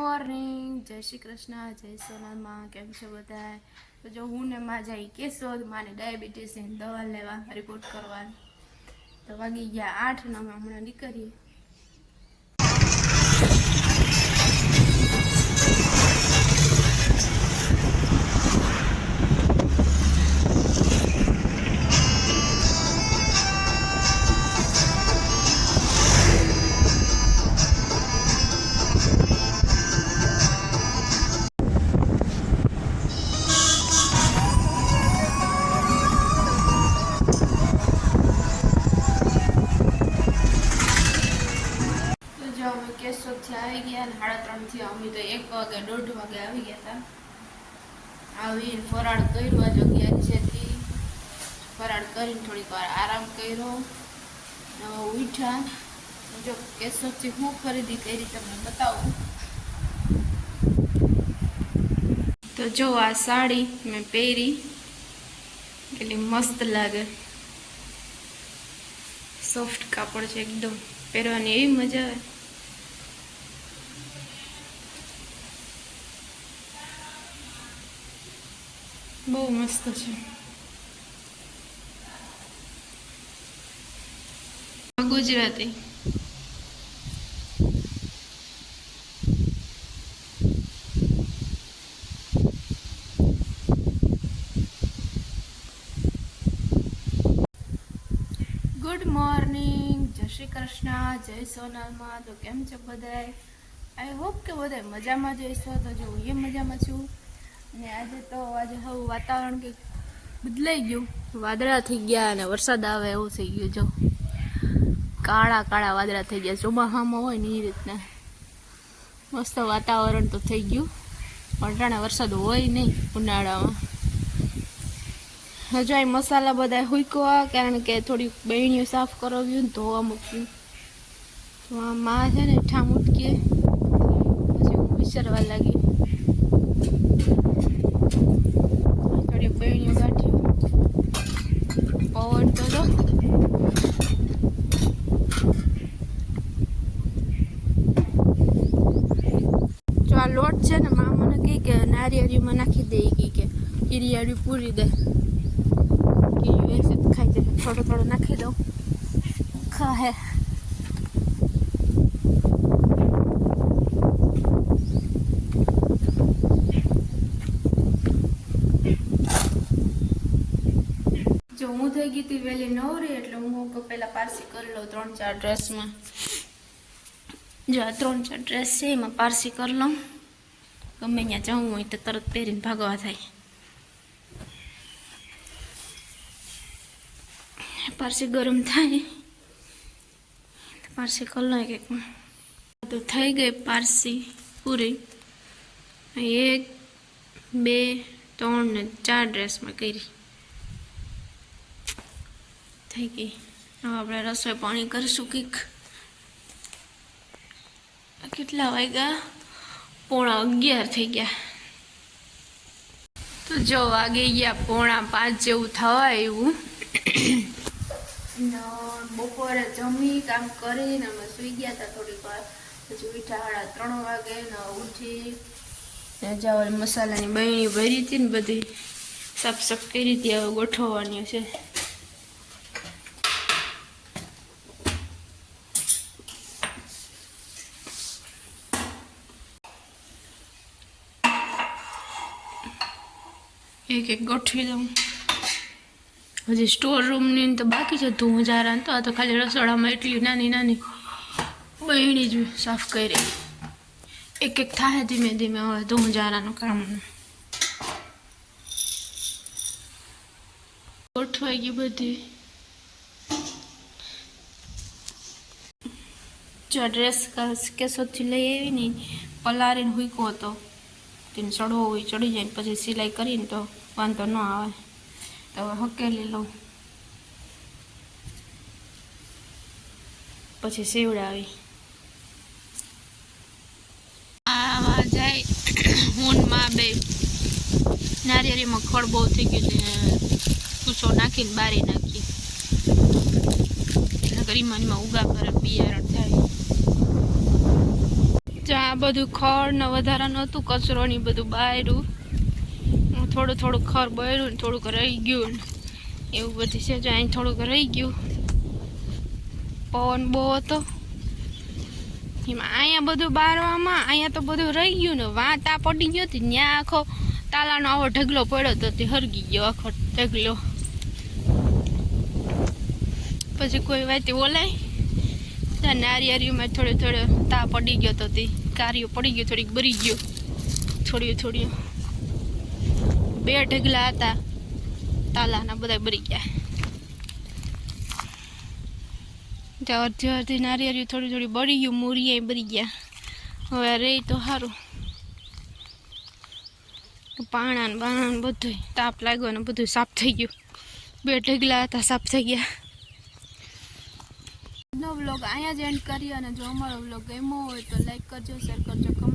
Morning, જય શ્રી કૃષ્ણ, જય સોનામાં. કેમ છો બધા? તો જો હું ને માં જઈ કેશોદ માને ડાયાબિટીસની દવા લેવા, રિપોર્ટ કરવા. તો વાગી ગયા 8 ને અમે હમણાં નીકળીએ. કેશોદથી આવી ગયા ને 3:30 અમે તો 1 વાગે 1:30 વાગે આવી ગયા હતા. આવીને ફરાળ કર્યો, આજ 11 છે તે ફરાળ કરીને થોડીક વાર આરામ કર્યો. ઉઠ્યા. જો કેશોદથી હું ખરીદી કરી તમને બતાવું. તો જો આ સાડી મેં પહેરી, કેટલી મસ્ત લાગે. સોફ્ટ કાપડ છે એકદમ, પહેરવાની એવી મજા આવે. બહુ મસ્ત છે. ગુજરાતી ગુડ મોર્નિંગ, જય શ્રી કૃષ્ણ, જય સોનાલમાં. તો કેમ છે બધાય? આઈ હોપ કે બધાય મજામાં જઈશો. તો જો હું એ મજામાં છું. ને આજે હવે વાતાવરણ કંઈક બદલાઈ ગયું, વાદળા થઈ ગયા અને વરસાદ આવે એવું થઈ ગયું. જો કાળા કાળા વાદળા થઈ ગયા, ચોમાસામાં હોય ને એ રીતના મસ્ત વાતાવરણ તો થઈ ગયું. અટાણે વરસાદ હોય નહીં ઉનાળામાં. હજુ આ મસાલા બધા હુંકવા, કારણ કે થોડી બહેણીઓ સાફ કરાવ્યું ને ધોવા મૂક્યું. તો આ માં છે ને ઠામ ઉટકીએ પછી હું વિચારવા લાગી. થોડી બહેણીઓ ગાંઠ્યું, પવન તો જો. જો આ લોટ છે ને માં મને કહે કે નારિયેળીમાં નાખી દે, કે કિરિયાળી પૂરી દે. ખાઈ જાય, થોડો થોડો નાખી દઉં, ખાહે. જો હું થઈ ગઈ હતી વહેલી નવરી, એટલે હું પહેલા પારસી કરી લઉં 3-4 ડ્રેસમાં. જો આ 3-4 ડ્રેસ છે, એમાં પારસી કરી લઉં. ગમે ત્યાં જવું હોય તો તરત પહેરીને ભાગવા થાય. પારસી ગરમ થાય, પારસી કરી લો એકમાં. તો થઈ ગઈ પારસી પૂરી. 1, 2, 3 ને 4 ડ્રેસમાં કરી થઈ ગઈ. હવે આપણે રસોઈ પાણી કરીશું કંઈક. કેટલા વાગ્યા? 11:15 થઈ ગયા. તો જો વાગી ગયા 4:45 જેવું થવા એવું. બપોરે જમી કામ કરીને અમે સુઈ ગયા હતા થોડીક વાર. પછી ઉઠ્યા 3 વાગે ને ઉઠી જાવ મસાલાની બહેણી ભરી હતી ને બધી સાફ કરી હતી. હવે ગોઠવવાની છે. એક ગોઠવી દઉં. હજી સ્ટોર રૂમની તો બાકી છે ધૂંજારા. તો આ તો ખાલી રસોડામાં એટલી નાની નાની બહેણી જ સાફ કરી. એક થાય ધીમે ધીમે હવે ધૂંજારાનું કામ. ગોઠવાઈ ગઈ બધી. જો ડ્રેસ કેશોદથી લઈ આવી ને પલારીને હુંકો હતો, તેને ચડવો હોય ચડી જાય, પછી સિલાઈ કરીને તો વાંધો ન આવે. તો હવે હકેલી લઉં, પછી સીવડાવી. આવા જાય ઊનમાં બે નારિયેળીમાં ખડ બહુ થઈ ગયું, કૂચો નાખીને બારી નાખી. એના ગરીમાનમાં ઉગા કરે બિયારણ થાય. જ્યાં બધું ખડ ને વધારાનું હતું, કચરો ને બધું બાયરું, થોડું થોડું ખર બળ્યું ને થોડુંક રહી ગયું ને એવું બધું છે. જો અહીં થોડુંક રહી ગયું, પવન બહુ હતો એમાં. અહીંયા બધું બારવામાં, અહીંયા તો બધું રહી ગયું ને, વાંટા પડી ગયો હતી ત્યાં આખો તાલાનો આવો ઢગલો પડ્યો હતો, તે હરગી ગયો આખો ઢગલો. પછી કોઈ વાતે ઓલાય ત્યાં નારિયેરીમાં થોડો તા પડી ગયો તો, તે કાર્યો પડી ગયો, થોડીક બરી ગયો, થોડી 2 ઢગલા હતા તાલાના, બધા બરી ગયા. ત્યાં અડધી નારિયેરી થોડી બળી ગયું, મૂરીએ બરી ગયા. હવે રે તો સારું, પાણા ને બાણા ને બધું તાપ લાગ્યો ને બધું સાફ થઈ ગયું. 2 ઢગલા હતા, સાફ થઈ ગયા. નો વ્લોગ અહીંયા જ એન્ડ કરીએ, અને જો અમારો વ્લોગ ગમ્યો હોય તો લાઈક કરજો, શેર કરજો, કમેન્ટ